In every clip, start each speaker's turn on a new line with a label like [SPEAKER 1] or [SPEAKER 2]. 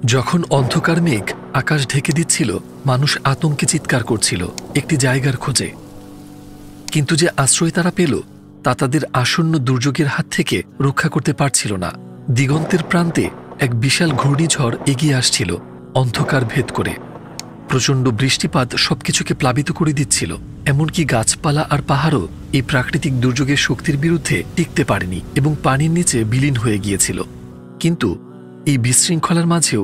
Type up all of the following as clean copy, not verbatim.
[SPEAKER 1] যখন অন্ধকার মেঘ আকাশ ঢেকে দিচ্ছিল, মানুষ আতঙ্কে চিৎকার করছিল একটি জায়গার খোঁজে। কিন্তু যে আশ্রয় তারা পেল তা তাদের আসন্ন দুর্যোগের হাত থেকে রক্ষা করতে পারছিল না। দিগন্তের প্রান্তে এক বিশাল ঘূর্ণিঝড় এগিয়ে আসছিল অন্ধকার ভেদ করে। প্রচণ্ড বৃষ্টিপাত সবকিছুকে প্লাবিত করে দিচ্ছিল, এমনকি গাছপালা আর পাহাড়ও এই প্রাকৃতিক দুর্যোগের শক্তির বিরুদ্ধে টিকতে পারেনি এবং পানির নিচে বিলীন হয়ে গিয়েছিল। কিন্তু এই বিশৃঙ্খলার মাঝেও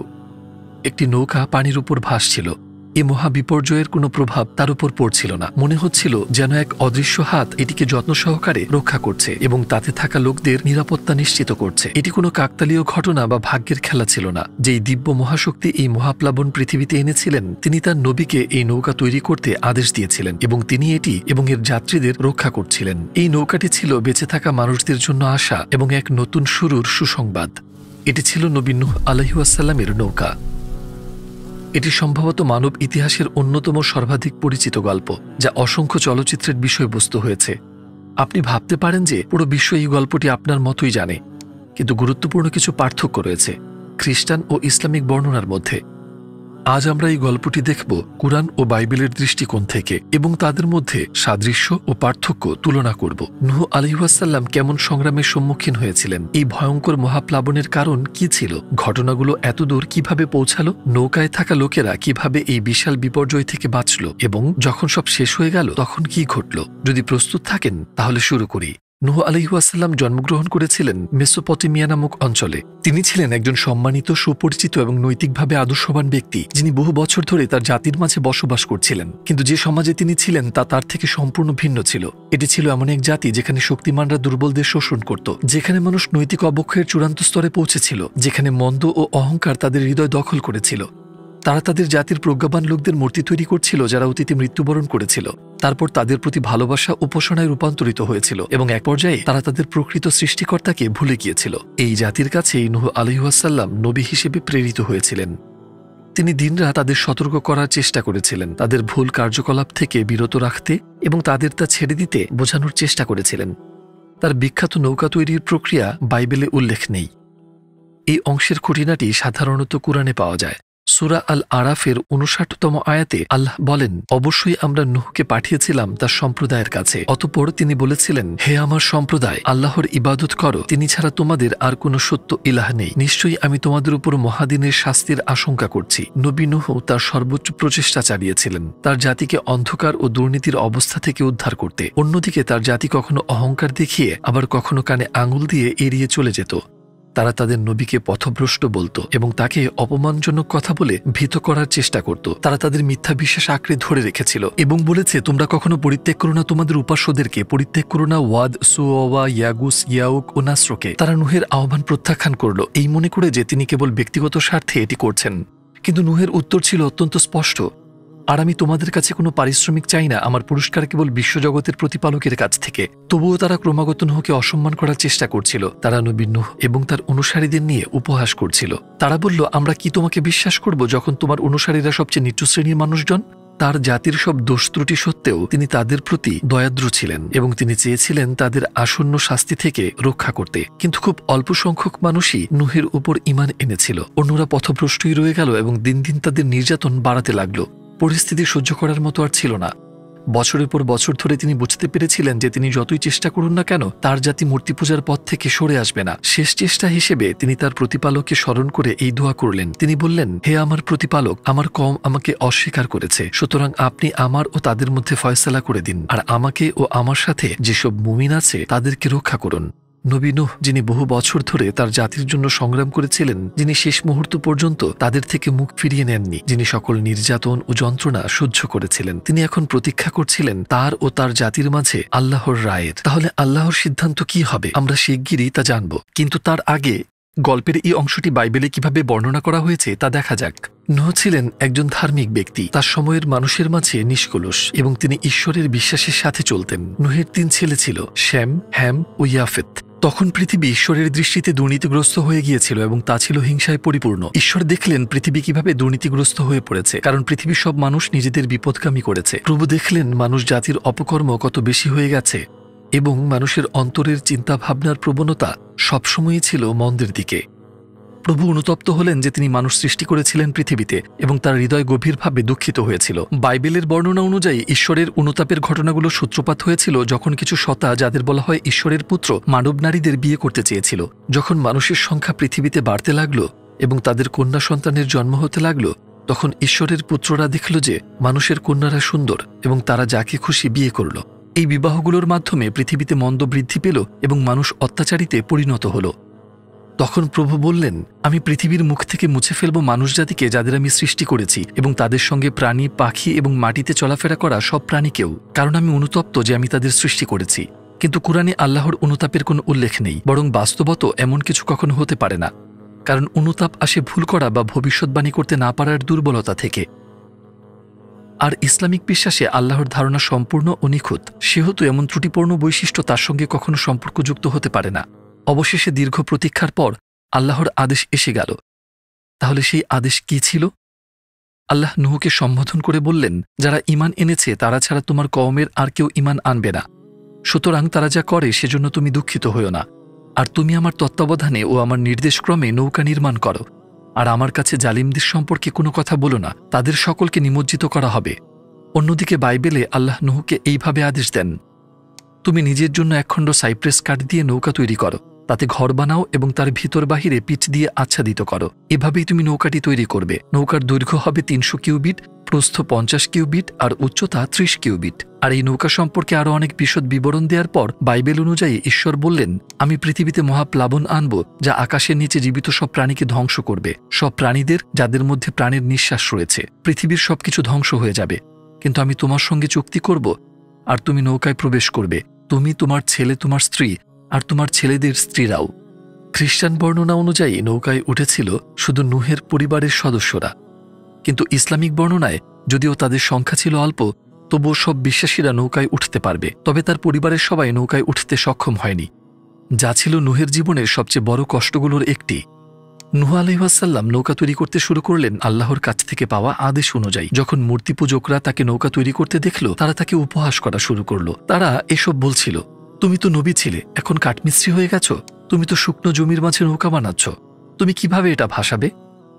[SPEAKER 1] একটি নৌকা পানির উপর ভাসছিল। এই মহাবিপর্যয়ের কোনো প্রভাব তার উপর পড়ছিল না। মনে হচ্ছিল যেন এক অদৃশ্য হাত এটিকে যত্ন সহকারে রক্ষা করছে এবং তাতে থাকা লোকদের নিরাপত্তা নিশ্চিত করছে। এটি কোনো কাকতালীয় ঘটনা বা ভাগ্যের খেলা ছিল না। যেই দিব্য মহাশক্তি এই মহাপ্লাবন পৃথিবীতে এনেছিলেন, তিনি তার নবীকে এই নৌকা তৈরি করতে আদেশ দিয়েছিলেন এবং তিনি এটি এবং এর যাত্রীদের রক্ষা করছিলেন। এই নৌকাটি ছিল বেঁচে থাকা মানুষদের জন্য আশা এবং এক নতুন শুরুর সুসংবাদ। এটি ছিল নবী নূহ আলাইহিস সালামের নৌকা। এটি সম্ভবত মানব ইতিহাসের অন্যতম সর্বাধিক পরিচিত গল্প, যা অসংখ্য চলচ্চিত্রের বিষয়বস্তু হয়েছে। আপনি ভাবতে পারেন যে পুরো বিশ্ব এই গল্পটি আপনার মতোই জানে, কিন্তু গুরুত্বপূর্ণ কিছু পার্থক্য রয়েছে খ্রিস্টান ও ইসলামিক বর্ণনার মধ্যে। আজ আমরা এই গল্পটি দেখব কুরআন ও বাইবেলের দৃষ্টিকোণ থেকে এবং তাদের মধ্যে সাদৃশ্য ও পার্থক্য তুলনা করব। নূহ আলাইহিস সালাম কেমন সংগ্রামের সম্মুখীন হয়েছিলেন, এই ভয়ঙ্কর মহাপ্লাবনের কারণ কি ছিল, ঘটনাগুলো এতদূর কিভাবে পৌঁছালো, নৌকায় থাকা লোকেরা কিভাবে এই বিশাল বিপর্যয় থেকে বাঁচল এবং যখন সব শেষ হয়ে গেল তখন কি ঘটল। যদি প্রস্তুত থাকেন তাহলে শুরু করি। নূহ আলাইহিস সালাম জন্মগ্রহণ করেছিলেন মেসোপটেমিয়া নামক অঞ্চলে। তিনি ছিলেন একজন সম্মানিত, সুপরিচিত এবং নৈতিকভাবে আদর্শবান ব্যক্তি, যিনি বহু বছর ধরে তার জাতির মাঝে বসবাস করছিলেন। কিন্তু যে সমাজে তিনি ছিলেন তা তার থেকে সম্পূর্ণ ভিন্ন ছিল। এটি ছিল এমন এক জাতি যেখানে শক্তিমানরা দুর্বলদের শোষণ করত, যেখানে মানুষ নৈতিক অবক্ষয়ের চূড়ান্ত স্তরে পৌঁছেছিল, যেখানে মন্দ ও অহংকার তাদের হৃদয় দখল করেছিল। তারা তাদের জাতির প্রজ্ঞাবান লোকদের মূর্তি তৈরি করছিল যারা অতীতে মৃত্যুবরণ করেছিল। তারপর তাদের প্রতি ভালোবাসা উপাসনায় রূপান্তরিত হয়েছিল এবং এক পর্যায়ে তারা তাদের প্রকৃত সৃষ্টিকর্তাকে ভুলে গিয়েছিল। এই জাতির কাছেই নূহ আলাইহিস সালাম নবী হিসেবে প্রেরিত হয়েছিলেন। তিনি দিনরাত তাদের সতর্ক করার চেষ্টা করেছিলেন, তাদের ভুল কার্যকলাপ থেকে বিরত রাখতে এবং তাদের তা ছেড়ে দিতে বোঝানোর চেষ্টা করেছিলেন। তার বিখ্যাত নৌকা তৈরির প্রক্রিয়া বাইবেলে উল্লেখ নেই। এই অংশের খুঁটিনাটি সাধারণত কুরআনে পাওয়া যায়। সূরা আল আরাফের ৫৯তম আয়াতে আল্লাহ বলেন, অবশ্যই আমরা নূহকে পাঠিয়েছিলাম তার সম্প্রদায়ের কাছে। অতঃপর তিনি বলেছিলেন, হে আমার সম্প্রদায়, আল্লাহর ইবাদত করো, তিনি ছাড়া তোমাদের আর কোনো সত্য ইলাহ নেই। নিশ্চয়ই আমি তোমাদের উপর মহাদিনের শাস্তির আশঙ্কা করছি। নবী নূহ তার সর্বোচ্চ প্রচেষ্টা চালিয়েছিলেন তার জাতিকে অন্ধকার ও দুর্নীতির অবস্থা থেকে উদ্ধার করতে। অন্যদিকে তার জাতি কখনো অহংকার দেখিয়ে আবার কখনো কানে আঙুল দিয়ে এড়িয়ে চলে যেত। তারা তাদের নবীকে পথভ্রষ্ট বলতো এবং তাকে অপমানজনক কথা বলে ভীত করার চেষ্টা করত। তারা তাদের মিথ্যা বিশ্বাস আঁকড়ে ধরে রেখেছিল এবং বলেছে, তোমরা কখনো পরিত্যাগ করো না তোমাদের উপাস্যদেরকে, পরিত্যাগ করো না ওয়াদ, সুওয়া, ইয়াগুস, ইয়াউক ও নাসরকে। তারা নূহের আহ্বান প্রত্যাখ্যান করল, এই মনে করে যে তিনি কেবল ব্যক্তিগত স্বার্থে এটি করছেন। কিন্তু নূহের উত্তর ছিল অত্যন্ত স্পষ্ট, আর আমি তোমাদের কাছে কোনো পারিশ্রমিক চাই না, আমার পুরস্কার কেবল বিশ্বজগতের প্রতিপালকের কাছ থেকে। তবুও তারা ক্রমাগত নূহকে অসম্মান করার চেষ্টা করছিল। তারা নবী নূহ এবং তার অনুসারীদের নিয়ে উপহাস করছিল। তারা বলল, আমরা কি তোমাকে বিশ্বাস করব যখন তোমার অনুসারীরা সবচেয়ে নিচু শ্রেণীর মানুষজন? তার জাতির সব দোষ ত্রুটি সত্ত্বেও তিনি তাদের প্রতি দয়াদ্র ছিলেন এবং তিনি চেয়েছিলেন তাদের আসন্ন শাস্তি থেকে রক্ষা করতে। কিন্তু খুব অল্প সংখ্যক মানুষই নূহের উপর ঈমান এনেছিল। অন্যরা পথভ্রষ্টই রয়ে গেল এবং দিন দিন তাদের নির্যাতন বাড়াতে লাগলো। পরিস্থিতি সহ্য করার মতো আর ছিল না। বছরের পর বছর ধরে তিনি বুঝতে পেরেছিলেন যে তিনি যতই চেষ্টা করুন না কেন, তার জাতি মূর্তি পূজার পথ থেকে সরে আসবে না। শেষ চেষ্টা হিসেবে তিনি তার প্রতিপালককে স্মরণ করে এই দোয়া করলেন। তিনি বললেন, হে আমার প্রতিপালক, আমার কওম আমাকে অস্বীকার করেছে, সুতরাং আপনি আমার ও তাদের মধ্যে ফয়সালা করে দিন, আর আমাকে ও আমার সাথে যেসব মুমিন আছে তাদেরকে রক্ষা করুন। নবী নূহ, যিনি বহু বছর ধরে তার জাতির জন্য সংগ্রাম করেছিলেন, যিনি শেষ মুহূর্ত পর্যন্ত তাদের থেকে মুখ ফিরিয়ে নেননি, যিনি সকল নির্যাতন ও যন্ত্রণা সহ্য করেছিলেন, তিনি এখন প্রতীক্ষা করছিলেন তার ও তার জাতির মাঝে আল্লাহর রায়ের। তাহলে আল্লাহর সিদ্ধান্ত কি হবে আমরা শিগগিরই তা জানব। কিন্তু তার আগে গল্পের এই অংশটি বাইবেলে কিভাবে বর্ণনা করা হয়েছে তা দেখা যাক। নূহ ছিলেন একজন ধার্মিক ব্যক্তি, তার সময়ের মানুষের মাঝে নিষ্কলুষ এবং তিনি ঈশ্বরের বিশ্বাসের সাথে চলতেন। নূহের ৩ ছেলে ছিল, শ্যাম, হ্যাম ও ইয়াফেত। তখন পৃথিবী ঈশ্বরের দৃষ্টিতে দুর্নীতিগ্রস্ত হয়ে গিয়েছিল এবং তা ছিল হিংসায় পরিপূর্ণ। ঈশ্বর দেখলেন পৃথিবী কিভাবে দুর্নীতিগ্রস্ত হয়ে পড়েছে, কারণ পৃথিবীর সব মানুষ নিজেদের বিপদকামী করেছে। প্রভু দেখলেন মানুষ জাতির অপকর্ম কত বেশি হয়ে গেছে এবং মানুষের অন্তরের চিন্তা ভাবনার প্রবণতা সবসময়ই ছিল মন্দের দিকে। প্রভু অনুতপ্ত হলেন যে তিনি মানুষ সৃষ্টি করেছিলেন পৃথিবীতে এবং তার হৃদয় গভীরভাবে দুঃখিত হয়েছিল। বাইবেলের বর্ণনা অনুযায়ী ঈশ্বরের অনুতাপের ঘটনাগুলো সূত্রপাত হয়েছিল যখন কিছু সত্তা, যাদের বলা হয় ঈশ্বরের পুত্র, মানব নারীদের বিয়ে করতে চেয়েছিল। যখন মানুষের সংখ্যা পৃথিবীতে বাড়তে লাগল এবং তাদের কন্যা সন্তানের জন্ম হতে লাগল, তখন ঈশ্বরের পুত্ররা দেখল যে মানুষের কন্যারা সুন্দর এবং তারা যাকে খুশি বিয়ে করল। এই বিবাহগুলোর মাধ্যমে পৃথিবীতে মন্দ বৃদ্ধি পেল এবং মানুষ অত্যাচারীতে পরিণত হল। তখন প্রভু বললেন, আমি পৃথিবীর মুখ থেকে মুছে ফেলব মানুষ জাতিকে, যাদের আমি সৃষ্টি করেছি, এবং তাদের সঙ্গে প্রাণী, পাখি এবং মাটিতে চলাফেরা করা সব প্রাণীকেও, কারণ আমি অনুতপ্ত যে আমি তাদের সৃষ্টি করেছি। কিন্তু কুরআনে আল্লাহর অনুতাপের কোনো উল্লেখ নেই, বরং বাস্তবত এমন কিছু কখনো হতে পারে না, কারণ অনুতাপ আসে ভুল করা বা ভবিষ্যৎবাণী করতে না পারার দুর্বলতা থেকে। আর ইসলামিক বিশ্বাসে আল্লাহর ধারণা সম্পূর্ণ ও নিখুঁত, সেহেতু এমন ত্রুটিপূর্ণ বৈশিষ্ট্য তার সঙ্গে কখনো সম্পর্কযুক্ত হতে পারে না। অবশেষে দীর্ঘ প্রতীক্ষার পর আল্লাহর আদেশ এসে গেল। তাহলে সেই আদেশ কি ছিল? আল্লাহ নূহকে সম্বোধন করে বললেন, যারা ঈমান এনেছে তারা ছাড়া তোমার কওমের আর কেউ ঈমান আনবে না, সুতরাং তারা যা করে সেজন্য তুমি দুঃখিত হইও না। আর তুমি আমার তত্ত্বাবধানে ও আমার নির্দেশক্রমে নৌকা নির্মাণ করো, আর আমার কাছে জালিমদের সম্পর্কে কোনো কথা বলো না, তাদের সকলকে নিমজ্জিত করা হবে। অন্যদিকে বাইবেলে আল্লাহ নূহকে এইভাবে আদেশ দেন, তুমি নিজের জন্য একখণ্ড সাইপ্রেস কাঠ দিয়ে নৌকা তৈরি করো, তাতে ঘর বানাও এবং তার ভিতর বাহিরে পিচ দিয়ে আচ্ছাদিত করো। এভাবেই তুমি নৌকাটি তৈরি করবে। নৌকার দৈর্ঘ্য হবে 300 কিউবিট, প্রস্থ 50 কিউবিট আর উচ্চতা 30 কিউবিট। আর এই নৌকা সম্পর্কে আরও অনেক বিশদ বিবরণ দেওয়ার পর বাইবেল অনুযায়ী ঈশ্বর বললেন, আমি পৃথিবীতে মহাপ্লাবন আনব, যা আকাশের নিচে জীবিত সব প্রাণীকে ধ্বংস করবে, সব প্রাণীদের যাদের মধ্যে প্রাণের নিঃশ্বাস রয়েছে। পৃথিবীর সবকিছু ধ্বংস হয়ে যাবে, কিন্তু আমি তোমার সঙ্গে চুক্তি করব, আর তুমি নৌকায় প্রবেশ করবে, তুমি, তোমার ছেলে, তোমার স্ত্রী আর তোমার ছেলেদের স্ত্রীরাও। খ্রিস্টান বর্ণনা অনুযায়ী নৌকায় উঠেছিল শুধু নূহের পরিবারের সদস্যরা, কিন্তু ইসলামিক বর্ণনায় যদিও তাদের সংখ্যা ছিল অল্প, তবুও সব বিশ্বাসীরা নৌকায় উঠতে পারবে। তবে তার পরিবারের সবাই নৌকায় উঠতে সক্ষম হয়নি, যা ছিল নূহের জীবনের সবচেয়ে বড় কষ্টগুলোর একটি। নূহ আলাইহিসসালাম নৌকা তৈরি করতে শুরু করলেন আল্লাহর কাছ থেকে পাওয়া আদেশ অনুযায়ী। যখন মূর্তি পূজকরা তাকে নৌকা তৈরি করতে দেখল, তারা তাকে উপহাস করা শুরু করল। তারা এসব বলছিল, তুমি তো নবী ছিলে, এখন কাঠমিস্ত্রি হয়ে গেছ, তুমি তো শুকনো জমির মাঝে নৌকা বানাচ্ছ, তুমি কিভাবে এটা ভাসাবে?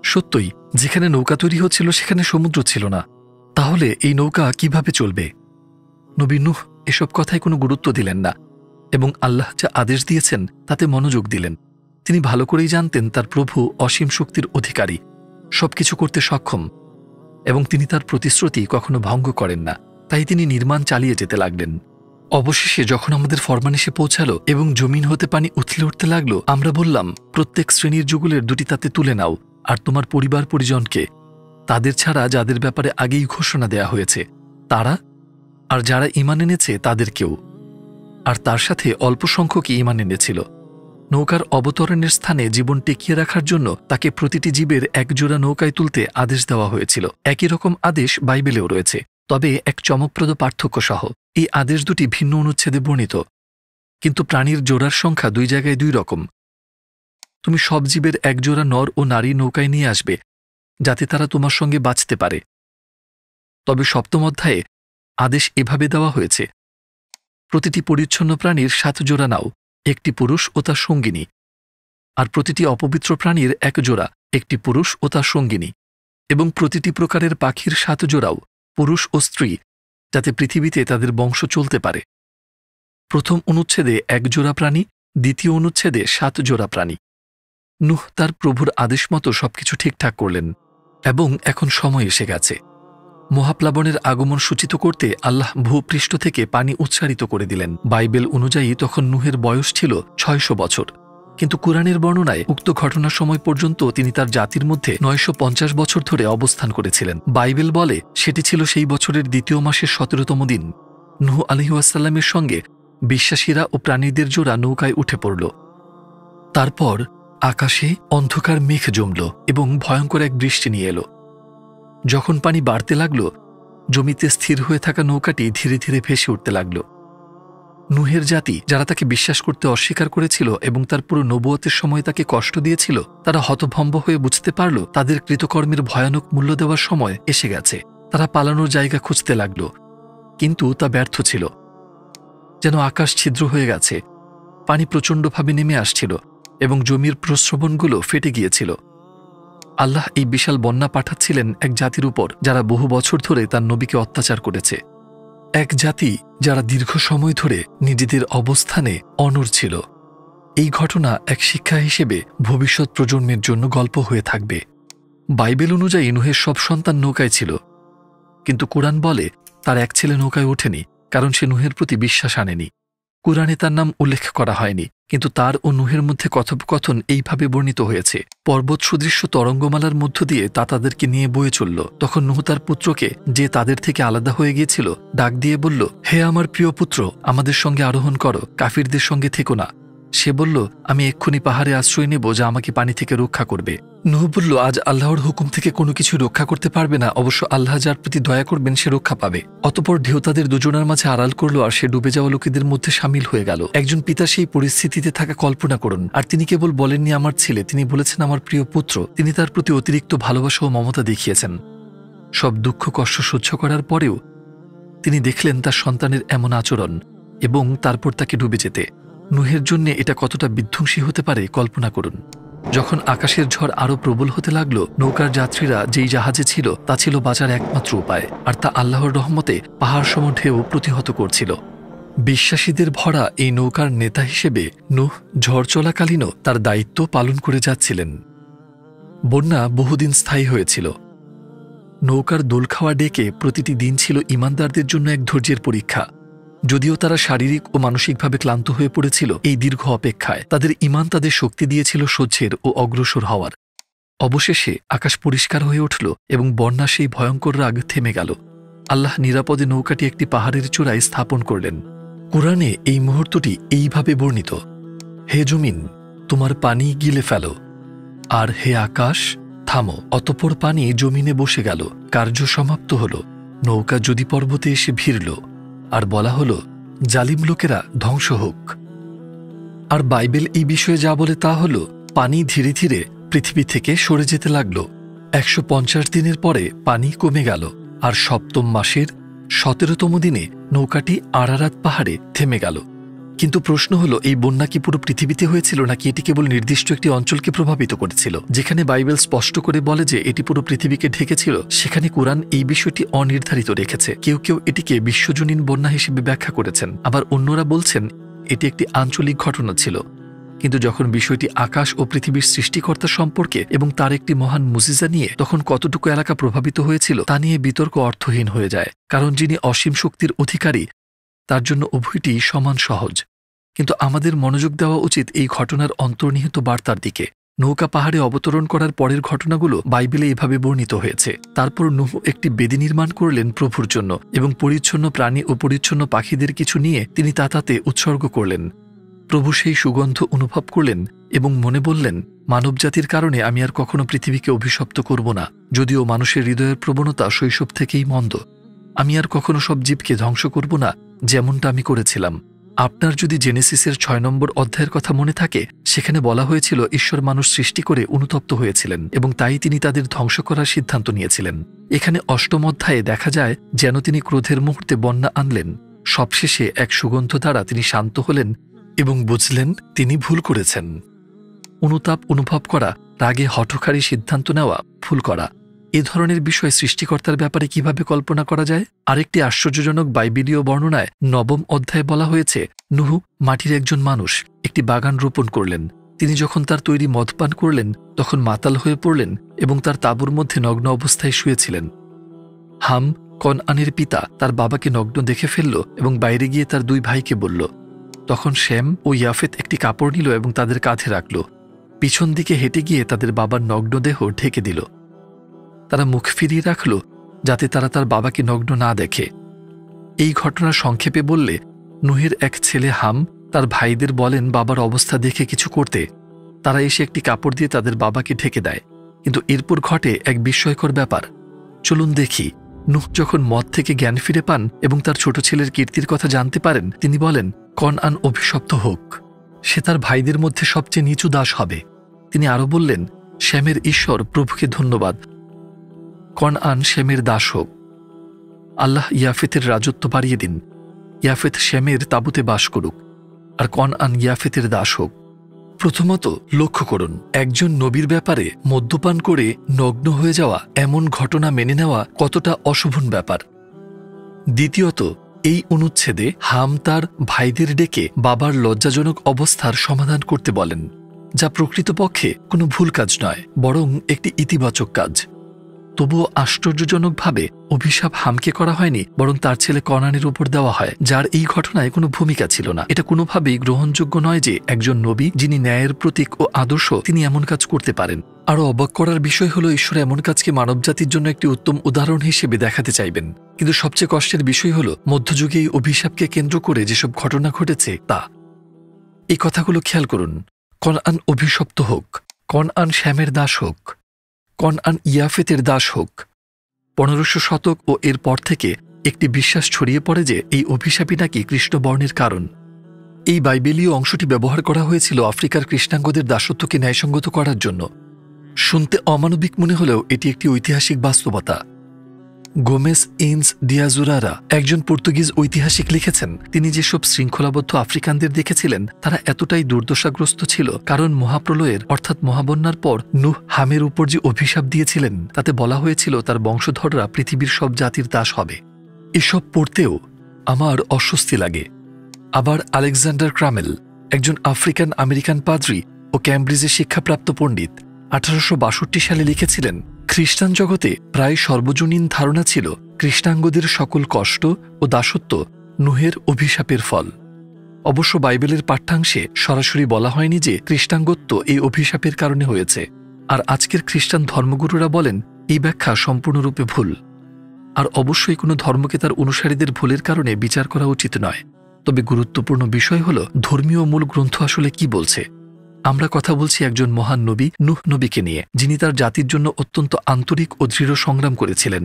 [SPEAKER 1] সত্যই, যেখানে নৌকা তৈরি হচ্ছিল সেখানে সমুদ্র ছিল না, তাহলে এই নৌকা কিভাবে চলবে? নবী নূহ এসব কথায় কোনো গুরুত্ব দিলেন না এবং আল্লাহ যা আদেশ দিয়েছেন তাতে মনোযোগ দিলেন। তিনি ভালো করেই জানতেন তার প্রভু অসীম শক্তির অধিকারী, সবকিছু করতে সক্ষম, এবং তিনি তার প্রতিশ্রুতি কখনো ভঙ্গ করেন না। তাই তিনি নির্মাণ চালিয়ে যেতে লাগলেন। অবশেষে যখন আমাদের ফরমানিশে পৌঁছালো এবং জমিন হতে পানি উথলে উঠতে লাগলো, আমরা বললাম, প্রত্যেক শ্রেণীর যুগলের দুটি তাতে তুলে নাও, আর তোমার পরিবার পরিজনকে, তাদের ছাড়া যাদের ব্যাপারে আগেই ঘোষণা দেয়া হয়েছে, তারা আর যারা ঈমান এনেছে তাদেরকেও। আর তার সাথে অল্প সংখ্যকই ঈমান এনেছিল। নৌকার অবতরণের স্থানে জীবন টিকিয়ে রাখার জন্য তাকে প্রতিটি জীবের একজোড়া নৌকায় তুলতে আদেশ দেওয়া হয়েছিল। একই রকম আদেশ বাইবেলেও রয়েছে, তবে এক চমকপ্রদ পার্থক্য সহ। এই আদেশ দুটি ভিন্ন অনুচ্ছেদে বর্ণিত, কিন্তু প্রাণীর জোড়ার সংখ্যা 2 জায়গায় 2 রকম। তুমি সব জীবের একজোড়া নর ও নারী নৌকায় নিয়ে আসবে, যাতে তারা তোমার সঙ্গে বাঁচতে পারে। তবে 7ম অধ্যায়ে আদেশ এভাবে দেওয়া হয়েছে, প্রতিটি পরিচ্ছন্ন প্রাণীর 7 জোড়া নাও, একটি পুরুষ ও তার সঙ্গিনী, আর প্রতিটি অপবিত্র প্রাণীর 1 জোড়া, একটি পুরুষ ও তার সঙ্গিনী, এবং প্রতিটি প্রকারের পাখির 7 জোড়াও, পুরুষ ও স্ত্রী, যাতে পৃথিবীতে তাদের বংশ চলতে পারে। প্রথম অনুচ্ছেদে 1 জোড়া প্রাণী, দ্বিতীয় অনুচ্ছেদে 7 জোড়া প্রাণী। নূহ তার প্রভুর আদেশ মতো সবকিছু ঠিকঠাক করলেন, এবং এখন সময় এসে গেছে। মহাপ্লাবনের আগমন সূচিত করতে আল্লাহ ভূপৃষ্ঠ থেকে পানি উচ্চারিত করে দিলেন। বাইবেল অনুযায়ী তখন নূহের বয়স ছিল 600 বছর, কিন্তু কুরআনের বর্ণনায় উক্ত ঘটনার সময় পর্যন্ত তিনি তার জাতির মধ্যে 950 বছর ধরে অবস্থান করেছিলেন। বাইবেল বলে সেটি ছিল সেই বছরের 2য় মাসের 17তম দিন। নূহ আলাইহিসসালামের সঙ্গে বিশ্বাসীরা ও প্রাণীদের জোড়া নৌকায় উঠে পড়ল। তারপর আকাশে অন্ধকার মেঘ জমল এবং ভয়ঙ্কর এক বৃষ্টি নিয়ে এলো। যখন পানি বাড়তে লাগল, জমিতে স্থির হয়ে থাকা নৌকাটি ধীরে ধীরে ভেসে উঠতে লাগল। নূহের জাতি, যারা তাকে বিশ্বাস করতে অস্বীকার করেছিল এবং তার পুরো নবুয়তের সময় তাকে কষ্ট দিয়েছিল, তারা হতভম্ব হয়ে বুঝতে পারল তাদের কৃতকর্মের ভয়ানক মূল্য দেওয়ার সময় এসে গেছে। তারা পালানোর জায়গা খুঁজতে লাগল, কিন্তু তা ব্যর্থ ছিল। যেন আকাশ ছিদ্র হয়ে গেছে, পানি প্রচণ্ডভাবে নেমে আসছিল, এবং জমির প্রস্রবণগুলো ফেটে গিয়েছিল। আল্লাহ এই বিশাল বন্যা পাঠাচ্ছিলেন এক জাতির উপর যারা বহু বছর ধরে তার নবীকে অত্যাচার করেছে, এক জাতি যারা দীর্ঘ সময় ধরে নিজেদের অবস্থানে অনড় ছিল। এই ঘটনা এক শিক্ষা হিসেবে ভবিষ্যৎ প্রজন্মের জন্য গল্প হয়ে থাকবে। বাইবেল অনুযায়ী নুহের সব সন্তান নৌকায় ছিল, কিন্তু কুরআন বলে তার এক ছেলে নৌকায় ওঠেনি, কারণ সে নুহের প্রতি বিশ্বাস আনেনি। কুরআনে তার নাম উল্লেখ করা হয়নি, কিন্তু তার ও নুহের মধ্যে কথোপকথন এইভাবে বর্ণিত হয়েছে। পর্বত সদৃশ্য তরঙ্গমালার মধ্য দিয়ে তা তাদেরকে নিয়ে বয়ে চলল। তখন নুহ তার পুত্রকে, যে তাদের থেকে আলাদা হয়ে গিয়েছিল, ডাক দিয়ে বলল, হে আমার প্রিয় পুত্র, আমাদের সঙ্গে আরোহণ করো, কাফিরদের সঙ্গে থেকো না। সে বলল, আমি এক্ষুনি পাহাড়ে আশ্রয় নেব যা আমাকে পানি থেকে রক্ষা করবে। নূহ বলল, আজ আল্লাহর হুকুম থেকে কোনো কিছু রক্ষা করতে পারবে না, অবশ্য আল্লাহ যার প্রতি দয়া করবেন সে রক্ষা পাবে। অতঃপর ঢেউ তাদের দুজনের মাঝে আড়াল করলো, আর সে ডুবে যাওয়া লোকেদের মধ্যে সামিল হয়ে গেল। একজন পিতা সেই পরিস্থিতিতে থাকা কল্পনা করুন, আর তিনি কেবল বলেননি আমার ছেলে, তিনি বলেছেন আমার প্রিয় পুত্র। তিনি তার প্রতি অতিরিক্ত ভালোবাসা ও মমতা দেখিয়েছেন। সব দুঃখ কষ্ট সহ্য করার পরেও তিনি দেখলেন তার সন্তানের এমন আচরণ, এবং তারপর তাকে ডুবে যেতে। নুহের জন্য এটা কতটা বিধ্বংসী হতে পারে কল্পনা করুন। যখন আকাশের ঝড় আরও প্রবল হতে লাগলো, নৌকার যাত্রীরা যেই জাহাজে ছিল তা ছিল বাঁচার একমাত্র উপায়, আর তা আল্লাহর রহমতে পাহাড় সম ঢেউ প্রতিহত করছিল। বিশ্বাসীদের ভরা এই নৌকার নেতা হিসেবে নূহ ঝড় চলাকালীনও তার দায়িত্ব পালন করে যাচ্ছিলেন। বন্যা বহুদিন স্থায়ী হয়েছিল। নৌকার দোল খাওয়া ডেকে প্রতিটি দিন ছিল ঈমানদারদের জন্য এক ধৈর্যের পরীক্ষা। যদিও তারা শারীরিক ও মানসিকভাবে ক্লান্ত হয়ে পড়েছিল, এই দীর্ঘ অপেক্ষায় তাদের ঈমান তাদের শক্তি দিয়েছিল সহ্যের ও অগ্রসর হওয়ার। অবশেষে আকাশ পরিষ্কার হয়ে উঠল এবং বন্যা সেই ভয়ঙ্কর রাগ থেমে গেল। আল্লাহ নিরাপদে নৌকাটি একটি পাহাড়ের চূড়ায় স্থাপন করলেন। কুরআনে এই মুহূর্তটি এইভাবে বর্ণিত, হে জমিন, তোমার পানি গিলে ফেলো, আর হে আকাশ, থামো। অতঃপর পানি জমিনে বসে গেল, কার্য সমাপ্ত হল। নৌকা যদি পর্বতে এসে ভিড়ল, আর বলা হলো, জালিম লোকেরা ধ্বংস হোক। আর বাইবেল এই বিষয়ে যা বলে তা হল, পানি ধীরে ধীরে পৃথিবী থেকে সরে যেতে লাগল। 150 দিনের পরে পানি কমে গেল, আর সপ্তম মাসের 17তম দিনে নৌকাটি আরারাত পাহাড়ে থেমে গেল। কিন্তু প্রশ্ন হল, এই বন্যা কি পুরো পৃথিবীতে হয়েছিল, নাকি এটি কেবল নির্দিষ্ট একটি অঞ্চলকে প্রভাবিত করেছিল? যেখানে বাইবেল স্পষ্ট করে বলে যে এটি পুরো পৃথিবীকে ঢেকেছিল, সেখানে কুরআন এই বিষয়টি অনির্ধারিত রেখেছে। কেউ কেউ এটিকে বিশ্বজনীন বন্যা হিসেবে ব্যাখ্যা করেছেন, আবার অন্যরা বলছেন এটি একটি আঞ্চলিক ঘটনা ছিল। কিন্তু যখন বিষয়টি আকাশ ও পৃথিবীর সৃষ্টিকর্তা সম্পর্কে এবং তার একটি মহান মুজিজা নিয়ে, তখন কতটুকু এলাকা প্রভাবিত হয়েছিল তা নিয়ে বিতর্ক অর্থহীন হয়ে যায়। কারণ যিনি অসীম শক্তির অধিকারী, তার জন্য উভয়টি সমান সহজ। কিন্তু আমাদের মনোযোগ দেওয়া উচিত এই ঘটনার অন্তর্নিহিত বার্তার দিকে। নৌকা পাহাড়ে অবতরণ করার পরের ঘটনাগুলো বাইবেলে এভাবে বর্ণিত হয়েছে। তারপর নূহ একটি বেদি নির্মাণ করলেন প্রভুর জন্য, এবং পরিচ্ছন্ন প্রাণী ও পরিচ্ছন্ন পাখিদের কিছু নিয়ে তিনি তাতে উৎসর্গ করলেন। প্রভু সেই সুগন্ধ অনুভব করলেন এবং মনে বললেন, মানবজাতির কারণে আমি আর কখনো পৃথিবীকে অভিশপ্ত করব না। যদিও মানুষের হৃদয়ের প্রবণতা শৈশব থেকেই মন্দ, আমি আর কখনো সব জীবকে ধ্বংস করব না যেমনটা আমি করেছিলাম। আপনার যদি জেনেসিসের 6 নম্বর অধ্যায়ের কথা মনে থাকে, সেখানে বলা হয়েছিল ঈশ্বর মানুষ সৃষ্টি করে অনুতপ্ত হয়েছিলেন এবং তাই তিনি তাদের ধ্বংস করার সিদ্ধান্ত নিয়েছিলেন। এখানে 8ম অধ্যায়ে দেখা যায় যেন তিনি ক্রোধের মুহূর্তে বন্যা আনলেন। সবশেষে এক সুগন্ধ দ্বারা তিনি শান্ত হলেন এবং বুঝলেন তিনি ভুল করেছেন। অনুতাপ অনুভব করা, রাগে হঠকারী সিদ্ধান্ত নেওয়া, ভুল করা, এ ধরনের বিষয় সৃষ্টিকর্তার ব্যাপারে কিভাবে কল্পনা করা যায়? আরেকটি আশ্চর্যজনক বাইবেলীয় বর্ণনায় 9ম অধ্যায়ে বলা হয়েছে, নূহ মাটির একজন মানুষ একটি বাগান রোপণ করলেন। তিনি যখন তার তৈরি মদ পান করলেন, তখন মাতাল হয়ে পড়লেন এবং তার তাঁবুর মধ্যে নগ্ন অবস্থায় শুয়েছিলেন। হাম, কনআনের পিতা, তার বাবাকে নগ্ন দেখে ফেলল এবং বাইরে গিয়ে তার 2 ভাইকে বলল। তখন শ্যাম ও ইয়াফেত একটি কাপড় নিল এবং তাদের কাঁধে রাখল। পিছন দিকে হেঁটে গিয়ে তাদের বাবার নগ্ন দেহ ঢেকে দিল। তারা মুখ ফিরিয়ে রাখল যাতে তারা তার বাবাকে নগ্ন না দেখে। এই ঘটনা সংক্ষেপে বললে, নূহের এক ছেলে হাম তার ভাইদের বলেন বাবার অবস্থা দেখে কিছু করতে। তারা এসে একটি কাপড় দিয়ে তাদের বাবাকে ঢেকে দেয়। কিন্তু এরপর ঘটে এক বিস্ময়কর ব্যাপার। চলুন দেখি। নূহ যখন মদ থেকে জ্ঞান ফিরে পান এবং তার ছোট ছেলের কীর্তির কথা জানতে পারেন, তিনি বলেন, কনআন অভিশপ্ত হোক, সে তার ভাইদের মধ্যে সবচেয়ে নিচু দাস হবে। তিনি আরও বললেন, শ্যামের ঈশ্বর প্রভুকে ধন্যবাদ, কনআন শ্যামের দাস হোক। আল্লাহ ইয়াফেতের রাজত্ব বাড়িয়ে দিন। ইয়াফেত শ্যামের তাঁবুতে বাস করুক, আর কনআন ইয়াফেতের দাস হোক। প্রথমত লক্ষ্য করুন, একজন নবীর ব্যাপারে মদ্যপান করে নগ্ন হয়ে যাওয়া এমন ঘটনা মেনে নেওয়া কতটা অশোভন ব্যাপার। দ্বিতীয়ত, এই অনুচ্ছেদে হাম তার ভাইদের ডেকে বাবার লজ্জাজনক অবস্থার সমাধান করতে বলেন, যা প্রকৃতপক্ষে কোনো ভুল কাজ নয়, বরং একটি ইতিবাচক কাজ। তবুও আশ্চর্যজনকভাবে অভিশাপ হামকে করা হয়নি, বরং তার ছেলে কনানের উপর দেওয়া হয়, যার এই ঘটনায় কোনো ভূমিকা ছিল না। এটা কোনোভাবেই গ্রহণযোগ্য নয় যে একজন নবী, যিনি ন্যায়ের প্রতীক ও আদর্শ, তিনি এমন কাজ করতে পারেন। আরও অবাক করার বিষয় হল, ঈশ্বর এমন কাজকে মানবজাতির জন্য একটি উত্তম উদাহরণ হিসেবে দেখাতে চাইবেন। কিন্তু সবচেয়ে কষ্টের বিষয় হল, মধ্যযুগে এই অভিশাপকে কেন্দ্র করে যেসব ঘটনা ঘটেছে তা। এই কথাগুলো খেয়াল করুন। কনআন অভিশপ্ত হোক, কনআন শ্যামের দাস হোক, কনআন ইয়াফেতের দাস হোক। 1500 শতক ও এর পর থেকে একটি বিশ্বাস ছড়িয়ে পড়ে যে এই অভিশাপই নাকি কৃষ্ণবর্ণের কারণ। এই বাইবেলীয় অংশটি ব্যবহার করা হয়েছিল আফ্রিকার কৃষ্ণাঙ্গদের দাসত্বকে ন্যায়সঙ্গত করার জন্য। শুনতে অমানবিক মনে হলেও এটি একটি ঐতিহাসিক বাস্তবতা। গোমেস ইনস ডিয়াজুরারা, একজন পর্তুগিজ ঐতিহাসিক, লিখেছেন, তিনি যেসব শৃঙ্খলাবদ্ধ আফ্রিকানদের দেখেছিলেন তারা এতটাই দুর্দশাগ্রস্ত ছিল কারণ মহাপ্রলয়ের অর্থাৎ মহাবন্যার পর নূহ হামের উপর যে অভিশাপ দিয়েছিলেন তাতে বলা হয়েছিল তার বংশধররা পৃথিবীর সব জাতির দাস হবে। এসব পড়তেও আমার অস্বস্তি লাগে। আবার আলেকজান্ডার ক্রামেল, একজন আফ্রিকান আমেরিকান পাদ্রী ও ক্যামব্রিজে শিক্ষাপ্রাপ্ত পণ্ডিত, 1862 সালে লিখেছিলেন, খ্রিস্টান জগতে প্রায় সর্বজনীন ধারণা ছিল কৃষ্ণাঙ্গদের সকল কষ্ট ও দাসত্ব নূহের অভিশাপের ফল। অবশ্য বাইবেলের পাঠ্যাংশে সরাসরি বলা হয়নি যে কৃষ্ণাঙ্গত্ব এই অভিশাপের কারণে হয়েছে। আর আজকের খ্রিস্টান ধর্মগুরুরা বলেন এই ব্যাখ্যা সম্পূর্ণরূপে ভুল। আর অবশ্যই কোনো ধর্মকে তার অনুসারীদের ভুলের কারণে বিচার করা উচিত নয়। তবে গুরুত্বপূর্ণ বিষয় হল ধর্মীয় মূল গ্রন্থ আসলে কি বলছে। আমরা কথা বলছি একজন মহান নবী নূহ নবীকে নিয়ে, যিনি তার জাতির জন্য অত্যন্ত আন্তরিক ও দৃঢ় সংগ্রাম করেছিলেন।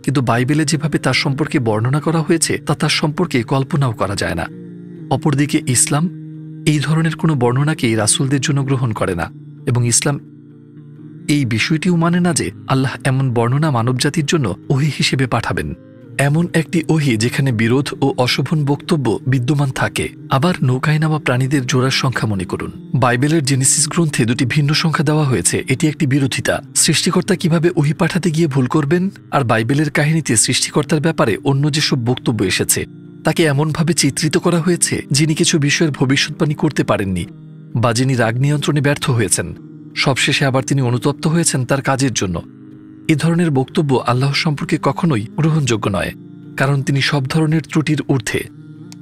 [SPEAKER 1] কিন্তু বাইবেলে যেভাবে তার সম্পর্কে বর্ণনা করা হয়েছে তা তার সম্পর্কে কল্পনাও করা যায় না। অপরদিকে ইসলাম এই ধরনের কোনো বর্ণনাকেই রাসূলদের জন্য গ্রহণ করে না, এবং ইসলাম এই বিষয়টিও মানে না যে আল্লাহ এমন বর্ণনা মানবজাতির জন্য ওহী হিসেবে পাঠাবেন, এমন একটি ওহী যেখানে বিরোধ ও অশোভন বক্তব্য বিদ্যমান থাকে। আবার নৌকায় নামা প্রাণীদের জোড়ার সংখ্যা মনে করুন। বাইবেলের জেনেসিস গ্রন্থে দুটি ভিন্ন সংখ্যা দেওয়া হয়েছে। এটি একটি বিরোধিতা। সৃষ্টিকর্তা কিভাবে ওহী পাঠাতে গিয়ে ভুল করবেন? আর বাইবেলের কাহিনীতে সৃষ্টিকর্তার ব্যাপারে অন্য যেসব বক্তব্য এসেছে তাকে এমনভাবে চিত্রিত করা হয়েছে যিনি কিছু বিষয়ের ভবিষ্যৎবাণী করতে পারেননি, বা যিনি রাগ নিয়ন্ত্রণে ব্যর্থ হয়েছেন। সবশেষে আবার তিনি অনুতপ্ত হয়েছেন তার কাজের জন্য। এ ধরনের বক্তব্য আল্লাহ সম্পর্কে কখনোই গ্রহণযোগ্য নয়, কারণ তিনি সব ধরনের ত্রুটির ঊর্ধ্বে।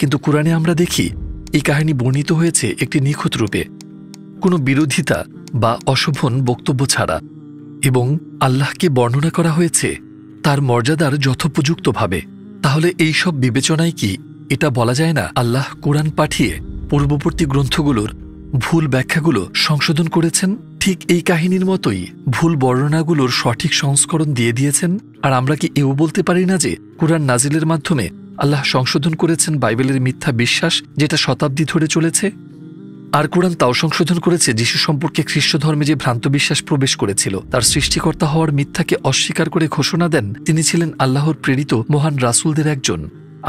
[SPEAKER 1] কিন্তু কুরআনে আমরা দেখি এই কাহিনী বর্ণিত হয়েছে একটি নিখুঁত রূপে, কোনো বিরোধিতা বা অশোভন বক্তব্য ছাড়া, এবং আল্লাহকে বর্ণনা করা হয়েছে তার মর্যাদার যথোপযুক্তভাবে। তাহলে এই সব বিবেচনায় কি এটা বলা যায় না আল্লাহ কুরআন পাঠিয়ে পূর্ববর্তী গ্রন্থগুলোর ভুল ব্যাখ্যাগুলো সংশোধন করেছেন? ঠিক এই কাহিনীর মতোই ভুল বর্ণনাগুলোর সঠিক সংস্করণ দিয়ে দিয়েছেন। আর আমরা কি এও বলতে পারি না যে কুরআন নাজিলের মাধ্যমে আল্লাহ সংশোধন করেছেন বাইবেলের মিথ্যা বিশ্বাস, যেটা শতাব্দী ধরে চলেছে? আর কুরআন তাও সংশোধন করেছে যিশু সম্পর্কে খ্রিস্ট ধর্মে যে ভ্রান্ত বিশ্বাস প্রবেশ করেছিল, তার সৃষ্টিকর্তা হওয়ার মিথ্যাকে অস্বীকার করে ঘোষণা দেন তিনি ছিলেন আল্লাহর প্রেরিত মহান রাসূলদের একজন।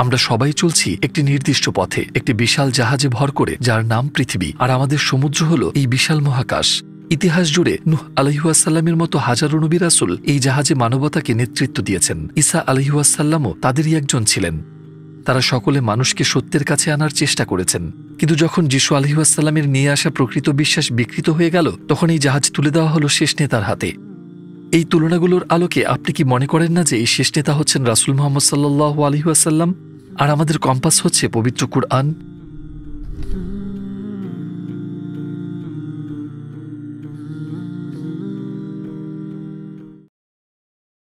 [SPEAKER 1] আমরা সবাই চলছি একটি নির্দিষ্ট পথে, একটি বিশাল জাহাজে ভর করে, যার নাম পৃথিবী। আর আমাদের সমুদ্র হল এই বিশাল মহাকাশ। ইতিহাস জুড়ে নূহ আলাইহিসসালামের মতো হাজারো নবী রাসূল এই জাহাজে মানবতাকে নেতৃত্ব দিয়েছেন। ঈসা আলাইহিসসালামও তাদেরই একজন ছিলেন। তারা সকলে মানুষকে সত্যের কাছে আনার চেষ্টা করেছেন। কিন্তু যখন যিশু আলাইহিসসালামের নিয়ে আসা প্রকৃত বিশ্বাস বিকৃত হয়ে গেল, তখন এই জাহাজ তুলে দেওয়া হলো শেষ নেতার হাতে। এই তুলনাগুলোর আলোকে আপনি কি মনে করেন না যে এই শেষ নেতা হচ্ছেন রাসূল মুহাম্মদ সাল্লাল্লাহু আলাইহি ওয়াসাল্লাম, আর আমাদের কম্পাস হচ্ছে পবিত্র কুরআন?